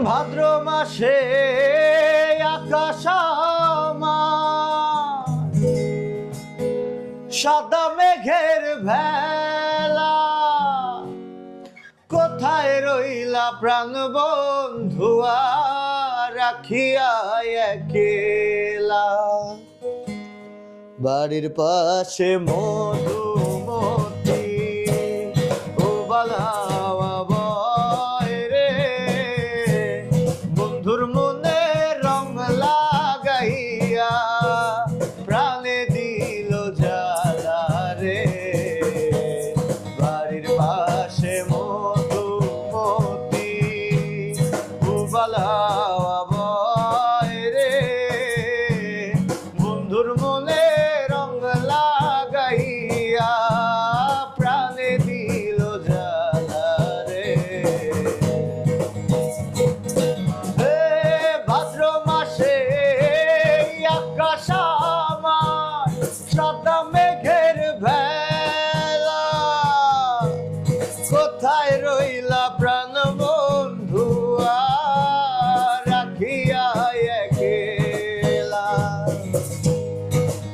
ভাদ্র মাসে আকাশ আমার সাদা মেঘের ভেলা, কোথায় রইলা প্রাণ বন্ধুয়া রাখিয়া একেলা। বাড়ির পাশে মধুমতি ও বালাওয়া বয় রে, বন্ধুর মনে রং লাগাইয়া প্রাণে দিল জ্বালা রে। বাড়ির পাশে মধুমতি ও বালাওয়া বয় রে, বন্ধুর মনে রং লাগাইয়া প্রাণে দিল জ্বালা রে। হে ভাদ্র মাসে আকাশ আমার সাদা মেঘের ভেলা, কোথায় রইলা প্রাণ বন্ধু রাখিয়া একেলা।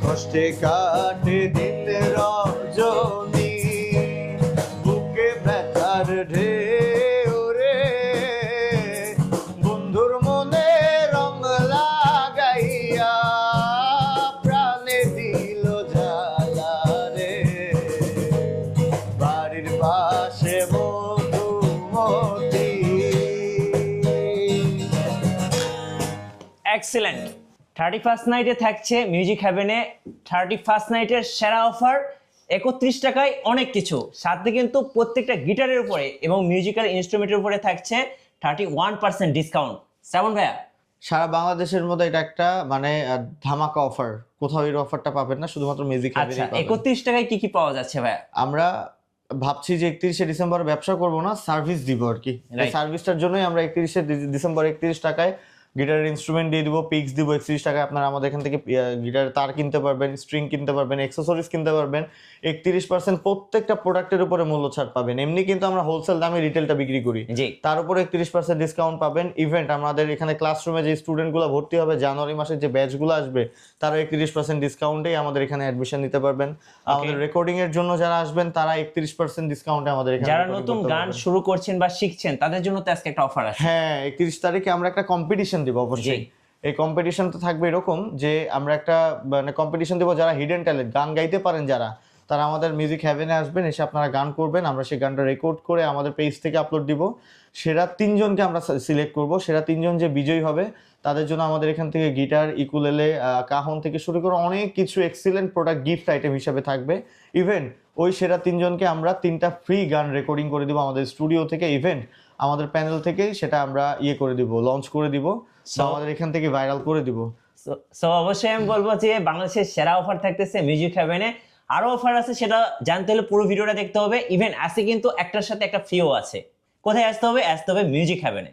কষ্টে কাটে দিন রজনী, বুকে ব্যথার ঢেউ রে, বন্ধুর মনে রং লাগাইয়া প্রাণে দিল জ্বালা রে। বাড়ির পাশে মধুমতি। এক্সিলেন্ট। 31st নাইটে থাকছে মিউজিক হেভেনে 31st নাইটের সেরা অফার 31 টাকায় অনেক কিছু, সাথে কিন্তু প্রত্যেকটা গিটারের উপরে এবং মিউজিক্যাল ইনস্ট্রুমেন্টের উপরে থাকছে 31% ডিসকাউন্ট। শ্রাবণ ভাইয়া, সারা বাংলাদেশের মধ্যে এটা একটা মানে ধামাকা অফার, কোথাও এর অফারটা পাবেন না, শুধুমাত্র মিউজিক আচ্ছা হেভেনে 31 টাকায় কি কি পাওয়া যাচ্ছে ভাইয়া? আমরা ভাবছি যে 31শে ডিসেম্বর ব্যবসা করব না, সার্ভিস দিব আর কি। এই সার্ভিসটার জন্যই আমরা 31শে ডিসেম্বর 31 টাকায় গিটারের ইনস্ট্রুমেন্ট দিয়ে দিব, পিক্স দিব 31 টাকায়। আপনারা আমাদের এখান থেকে গিটারের তার কিনতে পারবেন, স্ট্রিং কিনতে পারবেন, অ্যাক্সেসরিজ কিনতে পারবেন। 31% প্রত্যেকটা প্রোডাক্টের উপরে মূল্য ছাড় পাবেন। এমনি কিন্তু আমরা হোলসেল দামে রিটেলটা বিক্রি করি, তার উপরে 31% ডিসকাউন্ট পাবেন। ইভেন্ট আমাদের এখানে ক্লাসরুমে যে স্টুডেন্টগুলো ভর্তি হবে জানুয়ারি মাসের যে ব্যাচগুলো আসবে, তারা 31% ডিসকাউন্টেই আমাদের এখানে অ্যাডমিশন নিতে পারবেন। আমাদের রেকর্ডিং এর জন্য যারা আসবেন তারা 31% ডিসকাউন্টে আমাদের এখানে। যারা নতুন গান শুরু করছেন বা শিখছেন তাদের জন্য তো আজকে একটা অফার আছে। হ্যাঁ, 31 তারিখে আমরা একটা কম্পিটিশন দিব অবশ্যই। এই কম্পিটিশনটা থাকবে এরকম যে আমরা একটা মানে কম্পিটিশন দেবো, যারা হিডেন ট্যালেন্ট গান গাইতে পারেন যারা, তারা আমাদের মিউজিক হেভেনে আসবেন, এসে আপনারা গান করবেন, আমরা সেই গানটা রেকর্ড করে আমাদের পেজ থেকে আপলোড দিব। সেরা 3 জনকে আমরা সিলেক্ট করব। সেরা 3 জন যে বিজয়ী হবে তাদের জন্য আমাদের এখান থেকে গিটার, ইকুলেলে, কাহন থেকে শুরু করে অনেক কিছু এক্সিলেন্ট প্রোডাক্ট গিফট আইটেম হিসাবে থাকবে। ইভেন ওই সেরা 3 জনকে আমরা 3টা ফ্রি গান রেকর্ডিং করে দিব আমাদের স্টুডিও থেকে। ইভেন্ট আমাদের প্যানেল থেকেই সেটা আমরা করে দিব, লঞ্চ করে দিব, আমাদের এখান থেকে ভাইরাল করে দিব। সো অবশ্যই আমি বলবো যে বাংলাদেশের সেরা অফার থাকতেছে মিউজিক হেভেনে। আরো অফার আছে, সেটা জানতে হলে পুরো ভিডিওটা দেখতে হবে। ইভেন আছে কিন্তু একটার সাথে একটা ফ্রিও আছে। কোথায় আসতে হবে? আসতে হবে মিউজিক হেভেনে।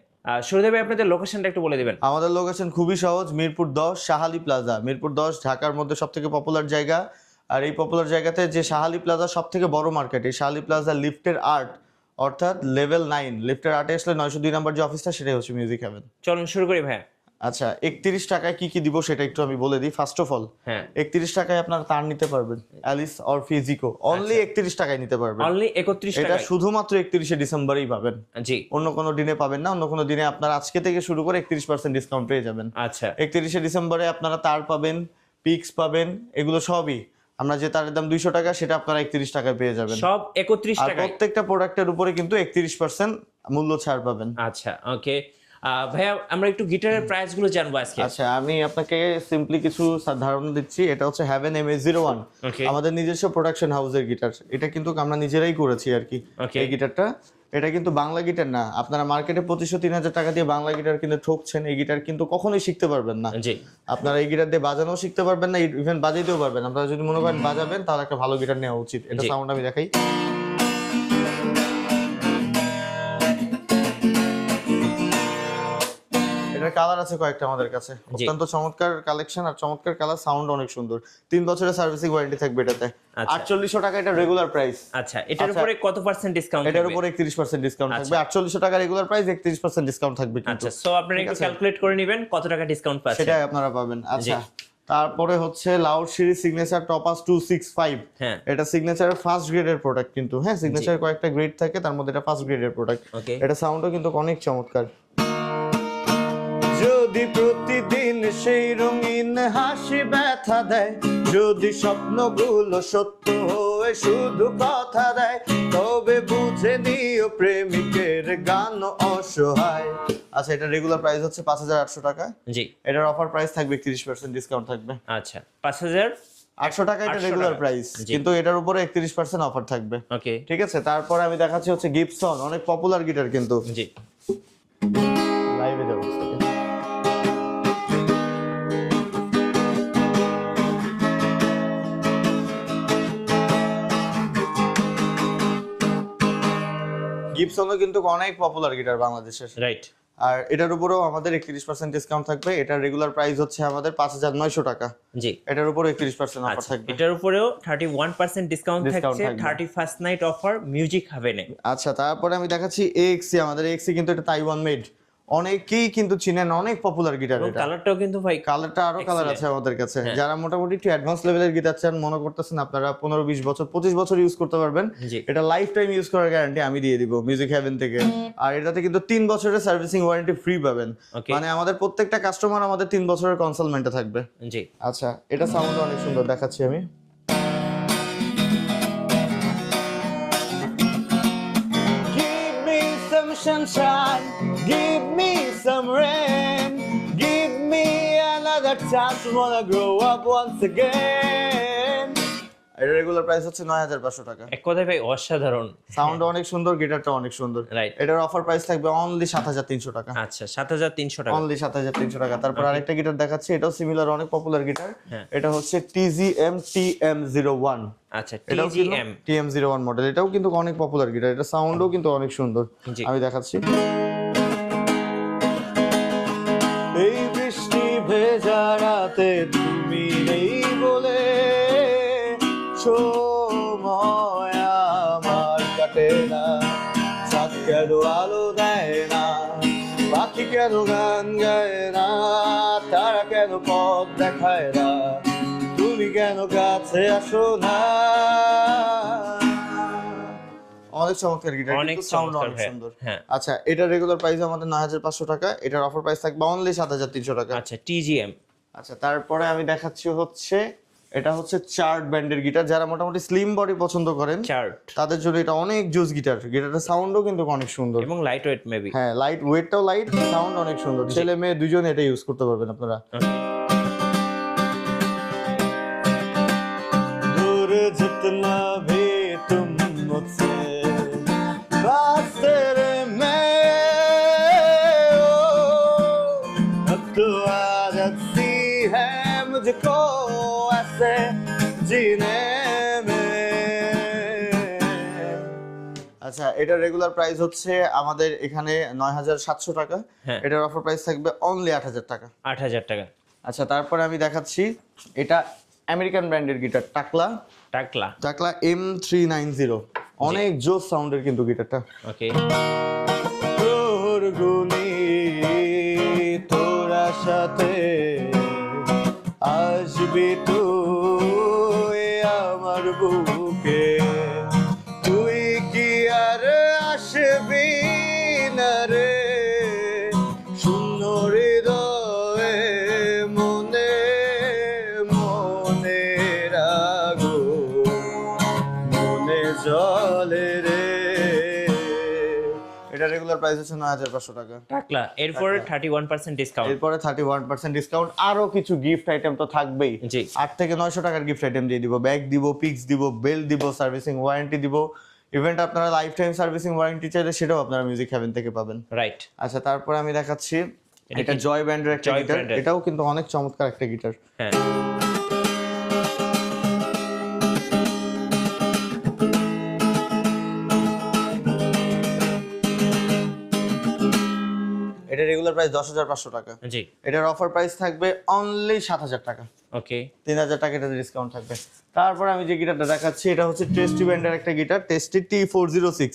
শুরুতে আপনাদের লোকেশনটা একটু বলে দিবেন। আমাদের লোকেশন খুবই সহজ, মিরপুর 10 শাহালি প্লাজা। মিরপুর 10 ঢাকার মধ্যে সবথেকে পপুলার জায়গা। আর এই পপুলার জায়গাতে যে শাহালি প্লাজা সবথেকে বড় মার্কেট, এই শাহালি প্লাজা লিফটের 8 অর্থাৎ লেভেল 9 লিফটের 8 আসলে 902 নম্বর যে অফিসটা, সেটাই হচ্ছে মিউজিক হেভেন। চলুন শুরু করি ভাই। আচ্ছা, 31 টাকায় কি কি দিব সেটা একটু আমি বলে দিই। ফার্স্ট অফ অল, 31 টাকায় আপনারা তার নিতে পারবেন, অ্যালিস অর ফিজিকো, অনলি 31 টাকায় নিতে পারবেন। অনলি 31 টাকা, এটা শুধুমাত্র 31শে ডিসেম্বরেই পাবেন, জি, অন্য কোনো দিনে পাবেন না। অন্য কোনো দিনে আপনারা আজকে থেকে শুরু করে 31% ডিসকাউন্ট পেয়ে যাবেন। আচ্ছা, 31শে ডিসেম্বরে আপনারা তার পাবেন, পিক্স পাবেন, এগুলো সবই। আমরা যে তারের দাম 200 টাকা, সেটা আপনারা 31 টাকায় পেয়ে যাবেন, সব 31 আর টাকা। প্রত্যেকটা প্রোডাক্টের উপরে কিন্তু 31% মূল্য ছাড় পাবেন। আচ্ছা, ওকে ভাইয়া, আমরা একটু গিটারের প্রাইস গুলো জানবো আজকে। আচ্ছা, আমি আপনাকে সিম্পলি কিছু ধারণা দিচ্ছি। এটা হচ্ছে হেভেন MA01, আমাদের নিজস্ব প্রোডাকশন হাউসের গিটার। এটা কিন্তু আমরা নিজেরাই করেছি আর কি। এই গিটারটা, এটা কিন্তু বাংলা গিটার না। আপনারা মার্কেটে 2500-3000 টাকা দিয়ে বাংলা গিটার কিন্তু ঠকছেন। এই গিটার কিন্তু কখনোই শিখতে পারবেন না। আপনারা এই গিটার দিয়ে বাজানোও শিখতে পারবেন না, ইভেন বাজাইতেও পারবেন। আপনারা যদি মনে করেন বাজাবেন, তাহলে একটা ভালো গিটার নেওয়া উচিত। এটা সাউন্ড আমি দেখাই। এটার কালার আছে কয়েকটা আমাদের কাছে, অত্যন্ত চমৎকার কালেকশন আর চমৎকার কালার, সাউন্ড অনেক সুন্দর। 3 বছরের সার্ভিসিং ওয়ারেন্টি থাকবে এটাতে। 4800 টাকা এটা রেগুলার প্রাইস। আচ্ছা, এটার উপরে কত পার্সেন্ট ডিসকাউন্ট? এটার উপরে 31% ডিসকাউন্ট থাকবে। 4800 টাকা রেগুলার প্রাইস, 31% ডিসকাউন্ট থাকবে কিন্তু। আচ্ছা, সো আপনারা একটু ক্যালকুলেট করে নেবেন কত টাকা ডিসকাউন্ট পাচ্ছেন, সেটাই আপনারা পাবেন। আচ্ছা, তারপরে হচ্ছে লাউড সিরিজ সিগনেচার টপাস 265। হ্যাঁ, এটা সিগনেচারের ফার্স্ট গ্রেডের প্রোডাক্ট কিন্তু। হ্যাঁ, সিগনেচার কয়েকটা গ্রেড থাকে, তার মধ্যে এটা ফার্স্ট গ্রেডের প্রোডাক্ট। এটা সাউন্ডও কিন্তু অনেক চমৎকার। যদি প্রতিদিন সেই রঙিন হাসি ব্যথা দেয়, যদি স্বপ্নগুলো সত্য হয়ে শুধু কথা দেয়, তবে বুঝে নিও প্রেমিকের গান অসহায়। আচ্ছা, এটা রেগুলার প্রাইস হচ্ছে 5800 টাকা। জি, এটার অফার প্রাইস থাকবে 30% ডিসকাউন্ট থাকবে। আচ্ছা, 5800 টাকা এটা রেগুলার প্রাইস, কিন্তু এটার উপরে 31% অফার থাকবে। ওকে, ঠিক আছে। তারপরে আমি দেখাচ্ছি হচ্ছে গিবসন, অনেক পপুলার গিটার কিন্তু। জি, লাইভে যাবো। গিবসনও কিন্তু অনেক পপুলার গিটার বাংলাদেশের, রাইট। আর এটার উপরেও আমাদের 31% ডিসকাউন্ট থাকবে। এটার রেগুলার প্রাইস হচ্ছে আমাদের 5900 টাকা। জি, এটার উপরে 31% অফার থাকবে। এটার উপরেও 31% ডিসকাউন্ট থাকছে 31st নাইট অফার মিউজিক হাভেনে। আচ্ছা, তারপরে আমি দেখাচ্ছি এক্সি। আমাদের এক্সি কিন্তু এটা তাইওয়ান মেড, অনেকেই কিন্তু চিনেন, অনেক পপুলার গিটার। এটা কালারটাও কিন্তু ভাই, কালারটা আরো কালার আছে আমাদের কাছে। যারা মোটামুটি একটু অ্যাডভান্স লেভেলের গিটার চান, মনে করতেছেন আপনারা 15-20 বছর 25 বছর ইউজ করতে পারবেন, এটা লাইফ টাইম ইউজ করার গ্যারান্টি আমি দিয়ে দিব মিউজিক হেভেন থেকে। আর এটাতে কিন্তু 3 বছরের সার্ভিসিং ওয়ারেন্টি ফ্রি পাবেন। মানে আমাদের প্রত্যেকটা কাস্টমার আমাদের 3 বছরের কনসালমেন্টে থাকবে। জি, আচ্ছা, এটা সাউন্ড অনেক সুন্দর, দেখাচ্ছি আমি। Sunshine, give me some rain, give me another chance, wanna grow up once again. এর রেগুলার প্রাইস হচ্ছে 9500 টাকা। এক কথায় ভাই অসাধারণ, সাউন্ড অনেক সুন্দর, গিটারটা অনেক সুন্দর। রাইট। এটার অফার প্রাইস থাকবে অনলি 7300 টাকা। আচ্ছা, 7300 টাকা, অনলি 7300 টাকা। তারপর আরেকটা গিটার দেখাচ্ছি, এটাও সিমিলার, অনেক পপুলার গিটার। এটা হচ্ছে TGM TM01। আচ্ছা, TGM TM01 মডেল। এটাও কিন্তু অনেক পপুলার গিটার, এটা সাউন্ডও কিন্তু অনেক সুন্দর। আমি দেখাচ্ছি। এই বৃষ্টি ভেজা রাতে তুমি নেই বলে সময় আমার কাটে না, চাঁদ কেন আলো দেয় না, পাখি কেন গান গায় না, তারা কেন পথ দেখায় না, তুমি কেন কাছে আসো না। অনেক চমৎকার গিটার, অনেক সাউন্ড চমৎকার, অনেক সুন্দর। আচ্ছা, এটার রেগুলার প্রাইস আমাদের 9500 টাকা, এটার অফার প্রাইস থাকবে অনলি 7300 টাকা। আচ্ছা, TGM। আচ্ছা, তারপরে আমি দেখাচ্ছি হচ্ছে, এটা হচ্ছে চার্ট ব্যান্ডের গিটার। যারা মোটামুটি স্লিম বডি পছন্দ করেন চার্ট, তাদের জন্য এটা অনেক জুস গিটার। গিটারের সাউন্ডও কিন্তু অনেক সুন্দর এবং লাইট ওয়েট মেবি। হ্যাঁ, লাইট ওয়েটটাও লাইট, সাউন্ড অনেক সুন্দর। ছেলে মেয়ে দুজনে এটা ইউজ করতে পারবেন আপনারা। दूर जितना भी तुम मुझसे पास तेरे में हो, अब तो आदत सी है मुझको ऐसे जीने में। আচ্ছা, এটার রেগুলার প্রাইস হচ্ছে আমাদের এখানে 9700 টাকা। এটার অফার প্রাইস থাকবে অনলি 8000 টাকা। 8000 টাকা। আচ্ছা, তারপরে আমি দেখাচ্ছি, এটা আমেরিকান ব্র্যান্ডের গিটার, টাকলা M390। অনেক জোস সাউন্ডের কিন্তু গিটারটা। ওকে, তোর গুনি তোরা সাথে আসবি তুই আমার বুকে, তুই কি আর আসবি না রে, শূন্য হৃদয়ে মনে মনে রাগো, মনে জলে রে। এটা রেগুলার প্রাইস হচ্ছে 9500 টাকা। টাকলা। এরপরে 31% ডিসকাউন্ট। এরপরে 31% ডিসকাউন্ট, আরো কিছু গিফট আইটেম তো থাকবেই। জি, 8 থেকে 900 টাকার গিফট আইটেম দিয়ে দিব, ব্যাগ দিব, পিক্স দিব, বেল দিব, সার্ভিসিং ওয়ারেন্টি দিব। ইভেন্ট আপনারা লাইফ টাইম সার্ভিসিং ওয়ারেন্টি চাইলে সেটাও আপনারা মিউজিক হেভেন থেকে পাবেন। রাইট। আচ্ছা, তারপরে আমি দেখাচ্ছি, এটা জয় ব্র্যান্ডের একটা গিটার। এটাও কিন্তু অনেক চমৎকার একটা গিটার। হ্যাঁ, এটা রেগুলার প্রাইস 10,500 টাকা। জি। এটার অফার প্রাইস থাকবে অনলি 7,000 টাকা। ওকে। 3,000 টাকা এটাতে ডিসকাউন্ট থাকবে। তারপর আমি যে গিটারটা দেখাচ্ছি এটা হচ্ছে টেস্টি ব্র্যান্ডের একটা গিটার, টেস্টি T406,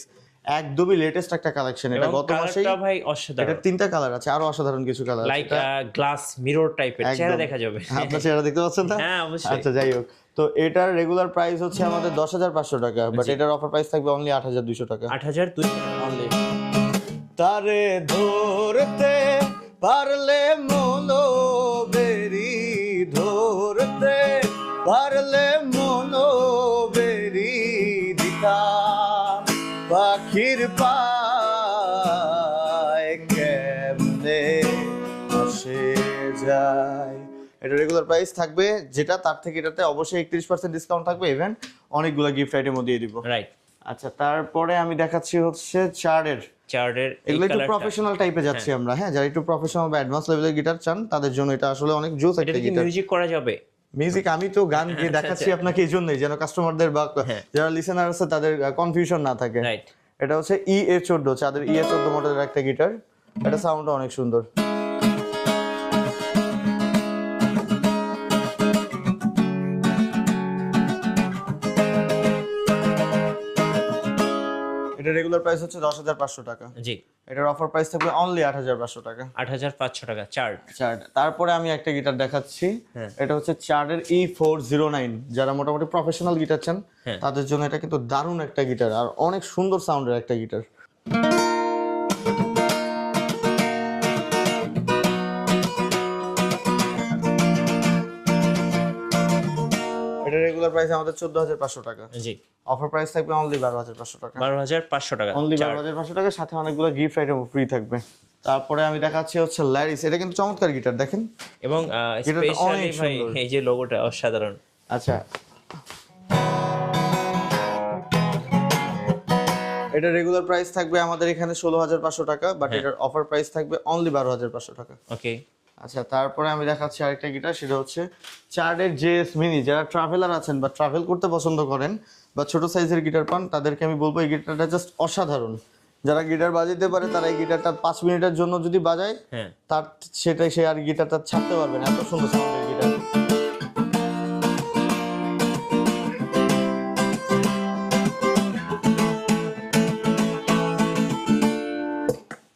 একদমই লেটেস্ট একটা কালেকশন। এটা গত মাসেই, কালারটা ভাই অসাধারণ। এটা 3টা কালার আছে, আরো অসাধারণ কিছু কালার আছে। লাইক গ্লাস মিরর টাইপের চেহারা দেখা যাবে। আপনার চেহারা দেখতে পাচ্ছেন না? হ্যাঁ অবশ্যই। আচ্ছা যাই হোক, তো এটার রেগুলার প্রাইস হচ্ছে আমাদের 10,500 টাকা, বাট এটার অফার প্রাইস থাকবে অনলি 8,200 টাকা। 8,200 অনলি। তারে ধরতে পারলে মনো বেরি, ধরতে পারলে মনো বেরি দিতাম পাখির পায় কেমনে আসে যায়। এটা রেগুলার প্রাইস থাকবে যেটা, তার থেকে এটাতে অবশ্যই 31% ডিসকাউন্ট থাকবে, ইভেন অনেকগুলো গিফট আইটেমও দিয়ে দিব। রাইট। আচ্ছা তারপরে আমি দেখাচ্ছি হচ্ছে চার্ডের। এই এগুলো একটু কালারটা প্রফেশনাল টাইপে যাচ্ছি আমরা, হ্যাঁ, যারা একটু প্রফেশনাল বা অ্যাডভান্স লেভেলের গিটার চান তাদের জন্য এটা আসলে অনেক জোস এটা একটা কি গিটার। মিউজিক করা যাবে? মিউজিক আমি তো গান গিয়ে দেখাচ্ছি আপনাকে এই জন্যই, যেন কাস্টমারদের বা হ্যাঁ। যারা লিসেনার আছে তাদের কনফিউশন না থাকে। রাইট। এটা হচ্ছে EA14, চাঁদের EA14 মডেলের একটা গিটার। এটা সাউন্ডটা অনেক সুন্দর। এটা রেগুলার প্রাইস হচ্ছে 10,500 টাকা। জি। এটার অফার প্রাইস থাকবে অনলি 8,500 টাকা। 8,500 টাকা চার্ট। চার্ড। তারপরে আমি একটা গিটার দেখাচ্ছি, হ্যাঁ। এটা হচ্ছে চার্ডের E409, যারা মোটামুটি প্রফেশনাল গিটার চান হ্যাঁ। তাদের জন্য এটা কিন্তু দারুণ একটা গিটার আর অনেক সুন্দর সাউন্ডের একটা গিটার। এটা রেগুলার প্রাইস আমাদের 14,500 টাকা। জি। অফার প্রাইস থাকবে অনলি 12,500 টাকা। 12,500 টাকা। অনলি 12,500 টাকা, সাথে অনেকগুলো গিফট আইটেম ফ্রি থাকবে। তারপরে আমি দেখাচ্ছি হচ্ছে ল্যারিস, এটা কিন্তু চমৎকার গিটার দেখেন, এবং এটা তো স্পেশালি অনেক ভাই সুন্দর। এই যে লোগোটা অসাধারণ। আচ্ছা এটা রেগুলার প্রাইস থাকবে আমাদের এখানে 16,500 টাকা, বাট এটার অফার প্রাইস থাকবে অনলি 12,500 টাকা। ওকে। আচ্ছা তারপরে আমি দেখাচ্ছি আরেকটা গিটার, সেটা হচ্ছে চার্ডের JS মিনি। যারা ট্রাভেলার আছেন বা ট্রাভেল করতে পছন্দ করেন বা ছোট সাইজের গিটার পান, তাদেরকে আমি বলবো এই গিটারটা জাস্ট অসাধারণ। যারা গিটার বাজাতে পারে তারা এই গিটারটা 5 মিনিটের জন্য যদি বাজায়, হ্যাঁ। তার সেটাই সে আর গিটারটা ছাড়তে পারবে না, এত সুন্দর সাউন্ডের গিটার।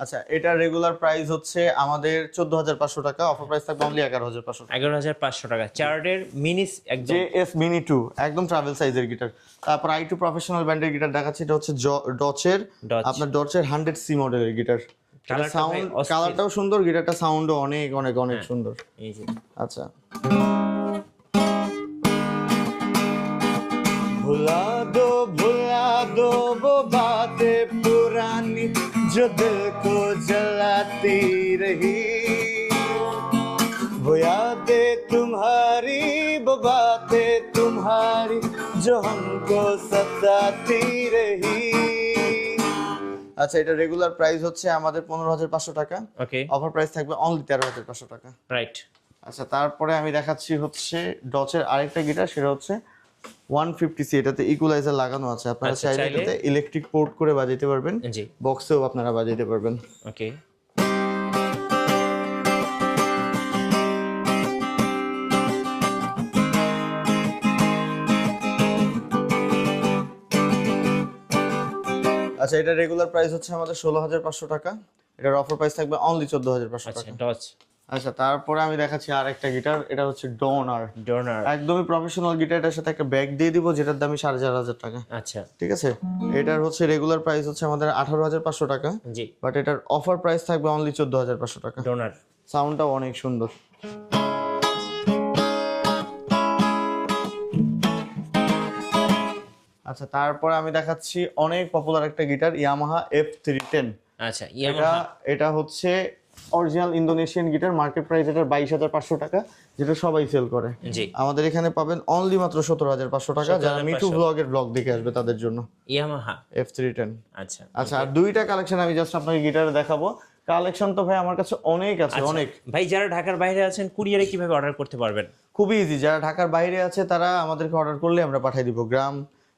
আচ্ছা এটা রেগুলার প্রাইস হচ্ছে আমাদের 14,500 টাকা, অফার প্রাইস থাকবে অনলি 11,500 টাকা। 11,500 টাকা চার্টের মিনি একদম JS Mini 2, একদম ট্রাভেল সাইজের গিটার। তারপর I2 প্রফেশনাল ব্র্যান্ডের গিটার দেখাচ্ছি, এটা হচ্ছে ডচের, আপনার ডচের 100C মডেলের গিটার। কালারটা সাউন্ড, কালারটাও সুন্দর, গিটারটা সাউন্ডও অনেক অনেক অনেক সুন্দর। এই যে আচ্ছা भुला दो वो बातें पुरानी जो दिल को जलाती रही, वो यादें तुम्हारी, वो बातें तुम्हारी जो हमको सताती रही। আচ্ছা এটা রেগুলার প্রাইস হচ্ছে আমাদের 15,500 টাকা, ওকে। অফার প্রাইস থাকবে অনলি 13,500 টাকা। রাইট। আচ্ছা তারপরে আমি দেখাচ্ছি হচ্ছে ডচের আরেকটা গিটার, সেটা হচ্ছে 150C। এটাতে ইকুয়ালাইজার লাগানো আছে, আপনারা আচ্ছা, চাইলে চাইলে এটাতে ইলেকট্রিক পোর্ট করে বাজাতে পারবেন, জি। বক্সেও আপনারা বাজাতে পারবেন। ওকে। আচ্ছা এটা রেগুলার প্রাইস হচ্ছে আমাদের 16,500 টাকা, এটার অফার প্রাইস থাকবে অনলি 14,500 আচ্ছা টাকা। ডচ। আচ্ছা তারপরে আমি দেখাচ্ছি আরেকটা গিটার, এটা হচ্ছে ডোনার, একদমই প্রফেশনাল গিটার। এটার সাথে একটা ব্যাগ দিয়ে দিব যেটার দাম 4,500 টাকা। আচ্ছা ঠিক আছে, এটার হচ্ছে রেগুলার প্রাইস হচ্ছে আমাদের 18,500 টাকা, জি। বাট এটার অফার প্রাইস থাকবে অনলি 14,500 টাকা। ডোনার সাউন্ডটাও অনেক সুন্দর। আচ্ছা তারপরে আমি দেখাচ্ছি অনেক পপুলার একটা গিটার, ইয়ামাহা F310। আচ্ছা এটা হচ্ছে original Indonesian guitar, market price এটার 22,500 টাকা, যেটা সবাই সেল করে। জি। আমাদের এখানে পাবেন অনলি মাত্র 17,500 টাকা, যারা মিঠু ব্লগের ব্লগ দেখে আসবে তাদের জন্য ইয়ামাহা F310। আচ্ছা আচ্ছা আর দুইটা কালেকশন আমি জাস্ট আপনাকে গিটারে দেখাবো। কালেকশন তো ভাই আমার কাছে অনেক আছে, অনেক। ভাই যারা ঢাকার বাইরে আছেন কুরিয়ারে কিভাবে অর্ডার করতে পারবেন? খুবই ইজি, যারা ঢাকার বাইরে আছে তারা আমাদেরকে অর্ডার করলে আমরা পাঠিয়ে দিব, গ্রাম,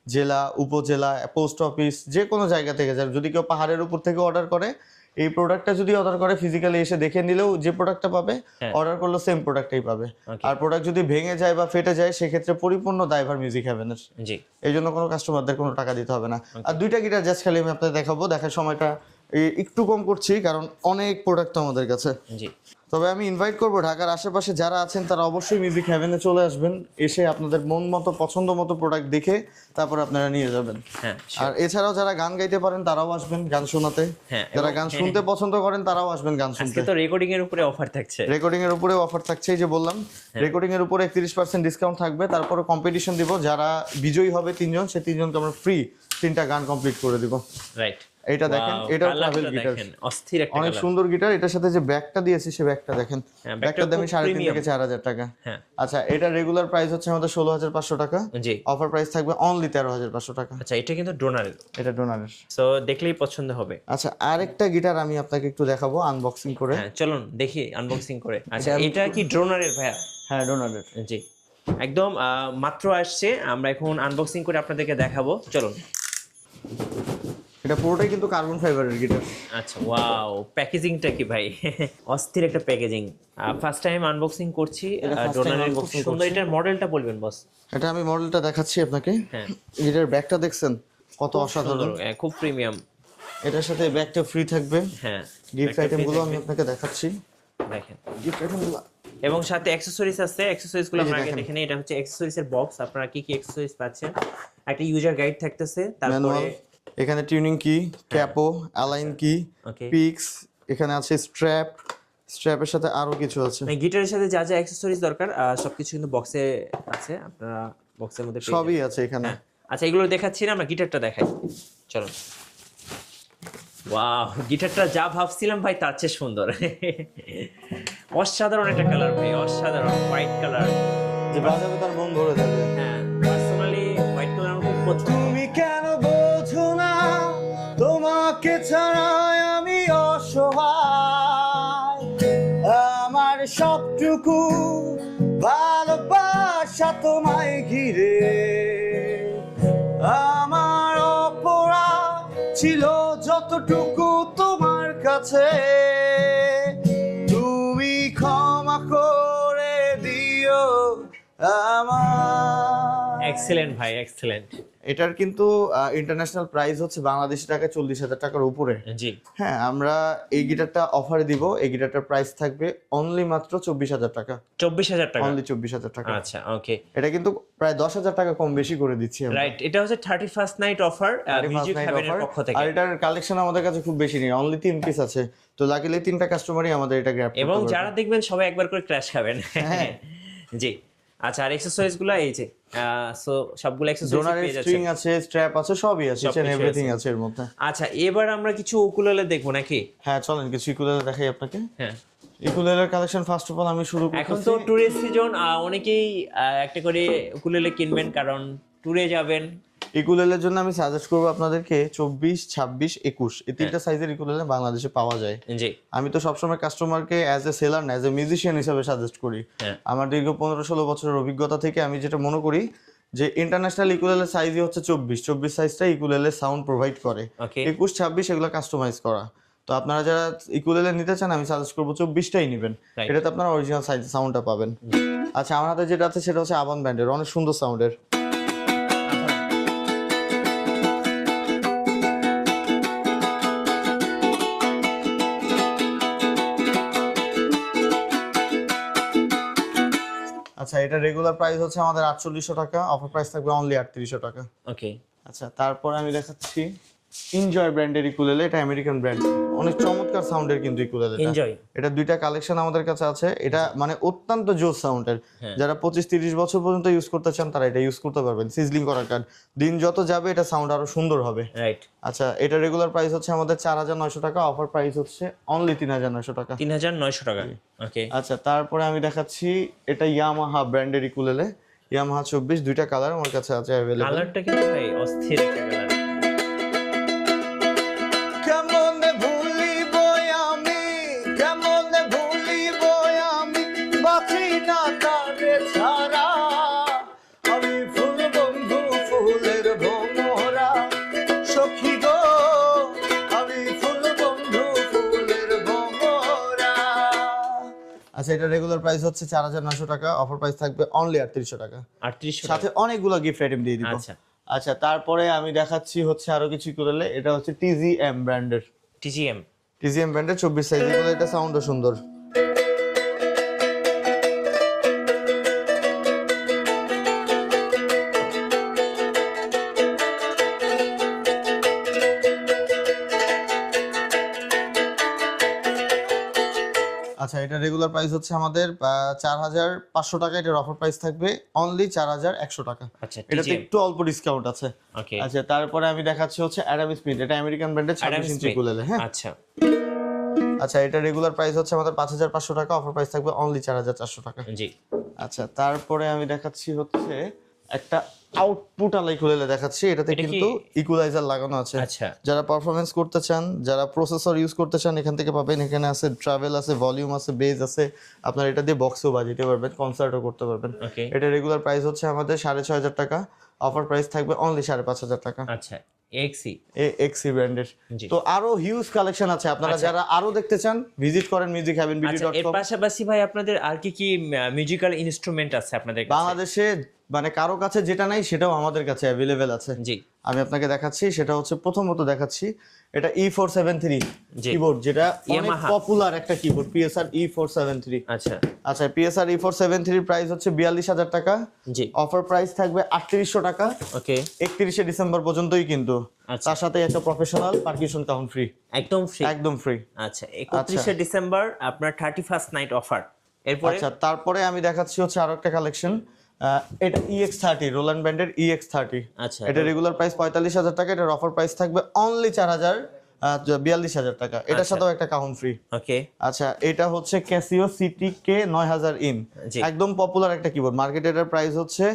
জেলা, উপজেলা, পোস্ট অফিস, যে কোনো জায়গা থেকে। যদি কেউ পাহাড়ের উপর থেকে অর্ডার করে এই প্রোডাক্টটা যদি অর্ডার করে ফিজিক্যালি এসে দেখে নিলেও যে প্রোডাক্টটা পাবে, অর্ডার করলেও সেম প্রোডাক্টটাই পাবে। আর প্রোডাক্ট যদি ভেঙে যায় বা ফেটে যায় সেক্ষেত্রে পরিপূর্ণ দায়ভার মিউজিক হ্যাভেনের। জি, এই জন্য কোনো কাস্টমারদের কোনো টাকা দিতে হবে না। আর দুইটা গিটার জাস্ট খালি আমি আপনাদের দেখাবো, দেখার সময়টা একটু কম করছি কারণ অনেক প্রোডাক্ট তো আমাদের কাছে। জি। তবে আমি ইনভাইট করবো ঢাকার আশেপাশে যারা আছেন তারা অবশ্যই মিউজিক হ্যাভেনে চলে আসবেন, এসে আপনাদের মন মতো পছন্দ মতো প্রোডাক্ট দেখে তারপর আপনারা নিয়ে যাবেন। হ্যাঁ, আর এছাড়াও যারা গান গাইতে পারেন তারাও আসবেন গান শোনাতে, হ্যাঁ, যারা গান শুনতে পছন্দ করেন তারাও আসবেন গান শুনতে। আজকে তো রেকর্ডিং এর উপরে অফার থাকছে। রেকর্ডিং এর উপরে অফার থাকছে, এই যে বললাম রেকর্ডিং এর উপরে 31% ডিসকাউন্ট থাকবে। তারপরে কম্পিটিশন দিব, যারা বিজয়ী হবে 3 জন, সেই 3 জনকে আমরা ফ্রি 3টা গান কমপ্লিট করে দিব। রাইট, এইটা দেখেন, এটাও ট্রাভেল গিটার, অস্থির একটা অনেক সুন্দর গিটার। এটার সাথে যে ব্যাগটা দিয়েছি সে ব্যাগটা দেখেন, ব্যাগটার দাম 3.5 থেকে 4,000 টাকা। হ্যাঁ, আচ্ছা, এটা রেগুলার প্রাইস হচ্ছে আমাদের 16,500 টাকা, জি। অফার প্রাইস থাকবে অনলি 13,500 টাকা। আচ্ছা, এটা কিন্তু ডোনারের, এটা ডোনারের, সো দেখলেই পছন্দ হবে। আচ্ছা, আরেকটা গিটার আমি আপনাকে একটু দেখাবো আনবক্সিং করে। হ্যাঁ, চলুন দেখি আনবক্সিং করে। আচ্ছা, এটা কি ডোনারের ভাইয়া? হ্যাঁ, ডোনারের। জি, একদম মাত্র আসছে, আমরা এখন আনবক্সিং করে আপনাদেরকে দেখাবো, চলুন। এটা পুরোটাই কিন্তু কার্বন ফাইবারের গিটার। আচ্ছা, ওয়াও, প্যাকেজিংটা কি ভাই, অস্থির একটা প্যাকেজিং। ফার্স্ট টাইম আনবক্সিং করছি ডোনারের, খুব সুন্দর। এটার মডেলটা বলবেন বস? এটা আমি মডেলটা দেখাচ্ছি আপনাকে। হ্যাঁ, এটার ব্যাগটা দেখছেন কত অসাধারণ, খুব প্রিমিয়াম। এটার সাথে ব্যাগটা ফ্রি থাকবে। হ্যাঁ, গিফট আইটেমগুলো আমি আপনাকে দেখাচ্ছি, দেখেন গিফট আইটেমগুলো। এবং সাথে অ্যাকসেসরিজ আছে, অ্যাকসেসরিজগুলো আমরা আগে দেখে নিই। এটা হচ্ছে অ্যাকসেসরিজের বক্স, আপনারা কি কি অ্যাকসেসরিজ পাচ্ছেন। একটা ইউজার গাইড থাকতেছে, তারপরে এখানে টিউনিং কি, ক্যাপো, অ্যালাইন কি, ওকে, পিক্স, এখানে আছে স্ট্র্যাপ, স্ট্র্যাপের সাথে আরো কিছু আছে। মানে গিটারের সাথে যা যা অ্যাকসেসরিজ দরকার সবকিছু কিন্তু বক্সে আছে, আপনারা বক্সের মধ্যে পেয়ে সবই যাবেন। আছে এখানে। আচ্ছা, এগুলো দেখাচ্ছি না, আমরা গিটারটা দেখাই, চলো। ওয়াও, গিটারটা যা ভাবছিলাম ভাই তার চেয়ে সুন্দর, অসাধারণ একটা কালার ভাই, অসাধারণ হোয়াইট কালার, যে বাজাবে তার মন ভরে যাবে। হ্যাঁ, পার্সোনালি হোয়াইট কালার আমার খুব পছন্দ। তুমি কেন বোঝো না তোমাকে ছাড়া আমি অসহায়, আমার সবটুকু ভালোবাসা তোমায় ঘিরে, আমার অপরাধ ছিল যতটুকু তোমার কাছে, তুমি ক্ষমা করে দিও আমার। এক্সেলেন্ট ভাই, এক্সেলেন্ট। এটার কিন্তু ইন্টারন্যাশনাল প্রাইস হচ্ছে বাংলাদেশি টাকায় 40,000 টাকার উপরে। জি, হ্যাঁ, আমরা এই গিটারটা অফারে দিব। এই গিটারটার প্রাইস থাকবে অনলি মাত্র 24,000 টাকা। 24,000 টাকা, অনলি 24,000 টাকা। আচ্ছা, ওকে। এটা কিন্তু প্রায় 10,000 টাকা কম বেশি করে দিচ্ছি আমরা। রাইট, এটা হচ্ছে 31st নাইট অফার মিউজিক হ্যাভেনের পক্ষ থেকে। আর এটার কালেকশন আমাদের কাছে খুব বেশি নেই, অনলি 3 পিস আছে। তো লাকিলি 3টা কাস্টমারই আমাদের এটা গ্র্যাব করতে এবং পারবে। যারা দেখবেন সবাই একবার করে ক্র্যাশ খাবেন। হ্যাঁ। জি, আচ্ছা, আর অ্যাকসেসরিজ গুলো এই যে সো সবগুলো অ্যাকসেসরিজ ডোনারের পেয়ে স্ট্রিং যাচ্ছেন। আছে, স্ট্র্যাপ আছে, সবই আছে, সবকিছু এভরিথিং আছে। আছে এর মধ্যে। আচ্ছা, এবার আমরা কিছু উকুলেলে দেখবো নাকি? হ্যাঁ, চলেন কিছু ইকুলেলে দেখাই আপনাকে। হ্যাঁ, ইকুলেলের কালেকশন ফার্স্ট অফ অল আমি শুরু করতেছি। এখন তো ট্যুরিস্ট সিজন, অনেকেই একটা করে উকুলেলে কিনবেন কারণ ট্যুরে যাবেন। ইকুলেলের জন্য আমি সাজেস্ট করবো আপনাদেরকে 24, 26, 21 এই 3টা সাইজের ইকুলেলে বাংলাদেশে পাওয়া যায়। জি, আমি তো সবসময় কাস্টমারকে অ্যাজ এ সেলার না, অ্যাজ এ মিউজিশিয়ান হিসাবে সাজেস্ট করি। হ্যাঁ, আমার দীর্ঘ 15-16 বছরের অভিজ্ঞতা থেকে আমি যেটা মনে করি যে ইন্টারন্যাশনাল ইকুলেলের সাইজই হচ্ছে 24 সাইজটা ইকুলেলে সাউন্ড প্রোভাইড করে। ওকে, 21, 26 এগুলো কাস্টমাইজ করা। তো আপনারা যারা ইকুলেলে নিতে চান আমি সাজেস্ট করবো 24টাই নেবেন, Right. এটাতে আপনারা অরিজিনাল সাইজ সাউন্ডটা পাবেন। আচ্ছা, আমার হাতে যেটা আছে সেটা হচ্ছে আবান ব্র্যান্ডের, অনেক সুন্দর সাউন্ডের। আচ্ছা, এটা রেগুলার প্রাইস হচ্ছে আমাদের 4800 টাকা, অফার প্রাইস থাকবে অনলি 3800 টাকা। ওকে। আচ্ছা, তারপরে আমি দেখাচ্ছি এনজয় ব্র্যান্ডের ইকুলেলে, এটা আমেরিকান ব্র্যান্ড, অনেক চমৎকার সাউন্ডের কিন্তু ইকুলেলে। এনজয়, এটা 2টা কালেকশন আমাদের কাছে আছে। এটা মানে অত্যন্ত জোস সাউন্ডের, যারা 25-30 বছর পর্যন্ত ইউজ করতে চান তারা এটা ইউজ করতে পারবেন। সিজলিং করার কারণ দিন যত যাবে এটা সাউন্ড আরো সুন্দর হবে। রাইট। আচ্ছা, এটা রেগুলার প্রাইস হচ্ছে আমাদের 4,900 টাকা, অফার প্রাইস হচ্ছে অনলি 3,900 টাকা। 3,900 টাকা, ওকে। আচ্ছা, তারপরে আমি দেখাচ্ছি এটা ইয়ামাহা ব্র্যান্ডের ইকুলেলে, ইয়ামাহা 24, 2টা কালার আমার কাছে আছে अवेलेबल। কালারটা কিন্তু ভাই অস্থির একটা কালার। কেমন ভুলিব আমি, কেমন ভুলিব আমি, বাঁচি না তারে ছাড়া, আমি ফুল বন্ধু ফুলের ভোমরা, সখী গো আমি ফুল বন্ধু আচ্ছা, এটা রেগুলার প্রাইস হচ্ছে 4900 টাকা, অফার প্রাইস থাকবে অনলি 3800 টাকা, 3800 সাথে অনেকগুলো গিফট আইটেম দিয়ে দিব। আচ্ছা আচ্ছা, তারপরে আমি দেখাচ্ছি হচ্ছে আরো কিছু করলে, এটা হচ্ছে টিজিএম ব্র্যান্ডের, টিজিএম টিজিএম ব্র্যান্ডের 24 সাইজ, এগুলো এটা সাউন্ডও সুন্দর। আচ্ছা, এটা রেগুলার প্রাইস হচ্ছে আমাদের 4500 টাকা, এটার অফার প্রাইস থাকবে অনলি 4100 টাকা। আচ্ছা এটাতে টিজিএম একটু অল্প ডিসকাউন্ট আছে। ওকে আচ্ছা, তারপরে আমি দেখাচ্ছি হচ্ছে অ্যাডাম স্মিথ, এটা আমেরিকান ব্র্যান্ডের 26 ইঞ্চি কুলেলে। হ্যাঁ, আচ্ছা আচ্ছা, এটা রেগুলার প্রাইস হচ্ছে আমাদের 5500 টাকা, অফার প্রাইস থাকবে অনলি 4400 টাকা। জি আচ্ছা, তারপরে আমি দেখাচ্ছি হচ্ছে একটা আউটপুট আলাই কুলেলে দেখাচ্ছি, এটাতে এটা কি? কিন্তু ইকুয়ালাইজার লাগানো আছে। আচ্ছা যারা পারফরমেন্স করতে চান, যারা প্রসেসর ইউজ করতে চান, এখান থেকে পাবেন। এখানে আছে ট্রাভেল আছে, ভলিউম আছে, বেজ আছে, আপনার এটা দিয়ে বক্সও বাজাতে পারবেন, কনসার্টও করতে পারবেন। ওকে এটা রেগুলার প্রাইস হচ্ছে আমাদের 6500 টাকা, অফার প্রাইস থাকবে অনলি 5500 টাকা। আচ্ছা এক্সি এক্সি ব্র্যান্ডের। জি। তো আরো হিউজ কালেকশন আছে, আপনারা যারা আরো দেখতে চান ভিজিট করেন আচ্ছা এর musicheavenbeauty.com। পাশাপাশি ভাই আপনাদের আর কি কি মিউজিক্যাল ইনস্ট্রুমেন্ট আছে আপনাদের কাছে? বাংলাদেশে মানে কারো কাছে যেটা নাই সেটাও আমাদের কাছে অ্যাভেলেবেল আছে। জি আমি আপনাকে দেখাচ্ছি, সেটা হচ্ছে প্রথমত দেখাচ্ছি এটা E473 জি। কিবোর্ড, যেটা অনেক Yamaha। পপুলার একটা কিবোর্ড, PSR E473। আচ্ছা আচ্ছা, PSR E473 প্রাইস হচ্ছে 42000 টাকা, জি অফার প্রাইস থাকবে 3800 টাকা, ওকে 31শে ডিসেম্বর পর্যন্তই কিন্তু। আচ্ছা। তার সাথে একটা প্রফেশনাল পারকিউশন কাউন্ট ফ্রি, একদম ফ্রি একদম ফ্রি। আচ্ছা 31শে ডিসেম্বর আপনার 31st নাইট অফার। এরপরে আচ্ছা, তারপরে আমি দেখাচ্ছি হচ্ছে আরো একটা কালেকশন, এটা EX30 রোল্যান্ড ব্র্যান্ডের EX30। আচ্ছা এটা রেগুলার প্রাইস 45000 টাকা, এটার অফার প্রাইস থাকবে অনলি 42000 টাকা, এটার সাথেও একটা কাউন্ট ফ্রি। ওকে আচ্ছা, এটা হচ্ছে ক্যাসিও CTK 9000 ইন, জি। একদম পপুলার একটা কিবোর্ড, মার্কেটে এটার প্রাইস হচ্ছে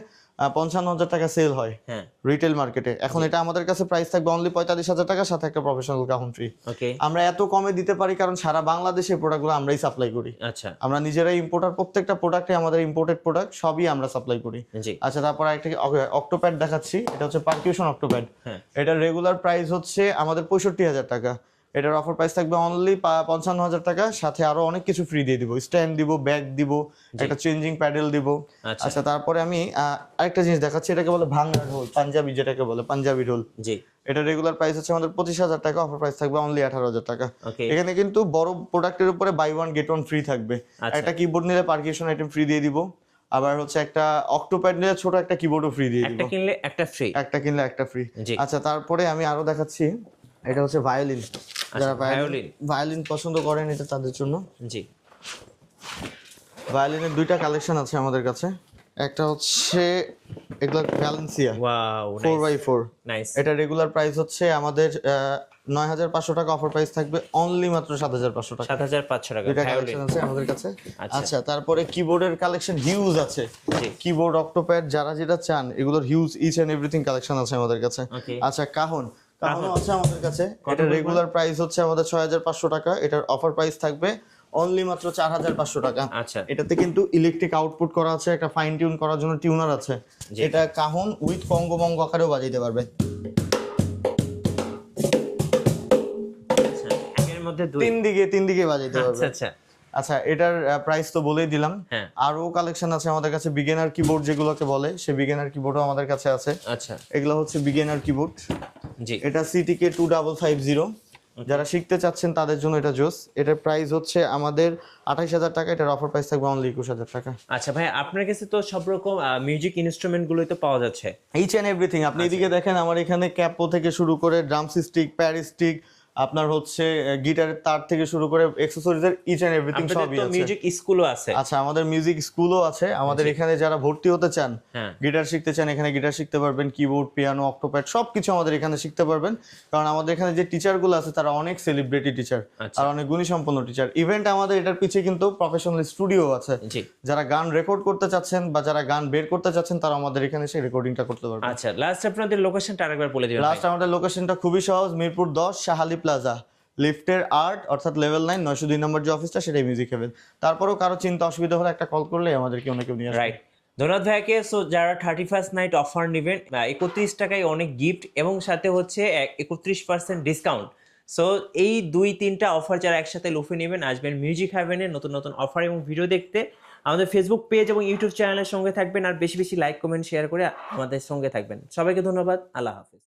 55000 টাকা সেল হয় হ্যাঁ রিটেল মার্কেটে। এখন এটা আমাদের কাছে প্রাইস থাকবে অনলি 45000 টাকা, সাথে একটা প্রফেশনাল কাউন্ট ফ্রি। ওকে আমরা এত কমে দিতে পারি কারণ সারা বাংলাদেশে প্রোডাক্টগুলো আমরাই সাপ্লাই করি, আচ্ছা আমরা নিজেরাই ইম্পোর্টার, প্রত্যেকটা প্রোডাক্টে আমাদের ইম্পোর্টেড প্রোডাক্ট সবই আমরা সাপ্লাই করি। জি আচ্ছা, তারপর একটা অক্টোপ্যাড দেখাচ্ছি, এটা হচ্ছে পারকিউশন অক্টোপ্যাড। হ্যাঁ এটার রেগুলার প্রাইস হচ্ছে আমাদের 65000 টাকা, এটার অফার প্রাইস থাকবে অনলি 55000 টাকা, সাথে আরো অনেক কিছু ফ্রি দিয়ে দিব, স্ট্যান্ড দিব, ব্যাগ দিব, একটা চেঞ্জিং প্যাডেল দিব। আচ্ছা। আচ্ছা, তারপরে আমি আরেকটা জিনিস দেখাচ্ছি, এটাকে বলে ভাঙ্গা ঢোল, পাঞ্জাবি যেটাকে বলে পাঞ্জাবি ঢোল। জি এটা রেগুলার প্রাইস হচ্ছে আমাদের 25000 টাকা, অফার প্রাইস থাকবে অনলি 18000 টাকা। ওকে এখানে কিন্তু বড় প্রোডাক্টের উপরে buy one get one free থাকবে। আচ্ছা। একটা কিবোর্ড নিলে পারকিউশন আইটেম ফ্রি দিয়ে দিব, আবার হচ্ছে একটা অক্টোপ্যাড নিলে ছোট একটা কিবোর্ডও ফ্রি দিয়ে দিব, একটা কিনলে একটা ফ্রি। একটা কিনলে একটা ফ্রি। জি। আচ্ছা, তারপরে আমি আরো দেখাচ্ছি, এটা হচ্ছে ভায়োলিন, যারা ভায়োলিন। ভায়োলিন পছন্দ করেন এটা তাদের জন্য। জি ভায়োলিনের দুইটা কালেকশন আছে আমাদের কাছে, একটা হচ্ছে এগুলা ভ্যালেন্সিয়া ওয়াও 4x4, নাইস এটা রেগুলার প্রাইস হচ্ছে আমাদের 9500 টাকা, অফার প্রাইস থাকবে অনলি মাত্র 7500 টাকা। 7500 টাকা দুইটা ভায়োলিন। কালেকশন আছে আমাদের কাছে। আচ্ছা। আচ্ছা, তারপরে কিবোর্ডের কালেকশন হিউজ আছে, জি কিবোর্ড অক্টোপ্যাড যারা যেটা চান এগুলোর huge each and everything collection আছে আমাদের কাছে। ওকে আচ্ছা, কাহন আছে আমাদের কাছে, এটা রেগুলার প্রাইস হচ্ছে আমাদের 6500 টাকা, এটার অফার প্রাইস থাকবে অনলি মাত্র 4500 টাকা। আচ্ছা এটাতে কিন্তু ইলেকট্রিক আউটপুট করা আছে, একটা ফাইন টিউন করার জন্য টিউনার আছে। জি। এটা কাহন উইথ কঙ্গো মঙ্গো আকারেও বাজাইতে পারবে, আচ্ছা এর মধ্যে দুই। তিন দিকে বাজাইতে আচ্ছা পারবে। আচ্ছা আচ্ছা, এটার প্রাইস তো বলেই দিলাম। হ্যাঁ আরো কালেকশন আছে আমাদের কাছে, বিগিনার কিবোর্ড যেগুলোকে বলে, সেই বিগিনার কিবোর্ডও আমাদের কাছে আছে। আচ্ছা এগুলো হচ্ছে বিগিনার কিবোর্ড, জি এটা CTK 2550, যারা শিখতে চাচ্ছেন তাদের জন্য এটা জোস। এটার প্রাইস হচ্ছে আমাদের 28000 টাকা, এটার অফার প্রাইস থাকবে অনলি 21000 টাকা। আচ্ছা ভাই আপনার কাছে তো সব রকম মিউজিক ইনস্ট্রুমেন্ট গুলোই তো পাওয়া যাচ্ছে। ইচ এন্ড এভরিথিং, আপনি এদিকে দেখেন আমার এখানে ক্যাপো থেকে শুরু করে ড্রাম স্টিক, প্যারি স্টিক, আপনার হচ্ছে গিটারের তার থেকে শুরু করে অ্যাকসেসরিজের ইচ এন্ড এভরিথিং আপনাদের সবই তো আছে। মিউজিক স্কুলও আছে। আচ্ছা, আমাদের মিউজিক স্কুলও আছে, আমাদের এখানে যারা ভর্তি হতে চান, হ্যাঁ গিটার শিখতে চান, এখানে গিটার শিখতে পারবেন, কিবোর্ড, পিয়ানো, অক্টোপ্যাড সবকিছু আমাদের এখানে শিখতে পারবেন। কারণ আমাদের এখানে যে টিচারগুলো আছে তারা অনেক সেলিব্রিটি টিচার, আচ্ছা। আর অনেক গুণীসম্পন্ন টিচার। ইভেন্ট আমাদের এটার পিছিয়ে কিন্তু প্রফেশনাল স্টুডিও আছে, জি যারা গান রেকর্ড করতে চাচ্ছেন বা যারা গান বের করতে চাচ্ছেন তারা আমাদের এখানে এসে রেকর্ডিংটা করতে পারবেন। আচ্ছা লাস্ট আপনাদের লোকেশনটা আরেকবার বলে দিবেন। লাস্ট আমাদের লোকেশনটা খুবই সহজ, মিরপুর 10 শাহালি প্লাজা, লিফটের আর্ট অর্থাৎ লেভেল 9 902 নম্বর যে অফিসটা সেটাই মিউজিক হেভেন। তারপরেও কারো চিন্তা অসুবিধা হলে একটা কল করলে আমাদেরকে অনেক কেউ নিয়ে আসবে। রাইট ধন্যবাদ ভাইকে। সো যারা 31st নাইট অফার নেবেন 31 টাকায় অনেক গিফট এবং সাথে হচ্ছে 31% ডিসকাউন্ট। সো এই 2-3টা অফার যারা একসাথে লুফে নেবেন, আসবেন মিউজিক হ্যাভেনে নতুন নতুন অফার এবং ভিডিও দেখতে। আমাদের ফেসবুক পেজ এবং ইউটিউব চ্যানেলের সঙ্গে থাকবেন, আর বেশি বেশি লাইক কমেন্ট শেয়ার করে আমাদের সঙ্গে থাকবেন। সবাইকে ধন্যবাদ, আল্লাহ হাফেজ।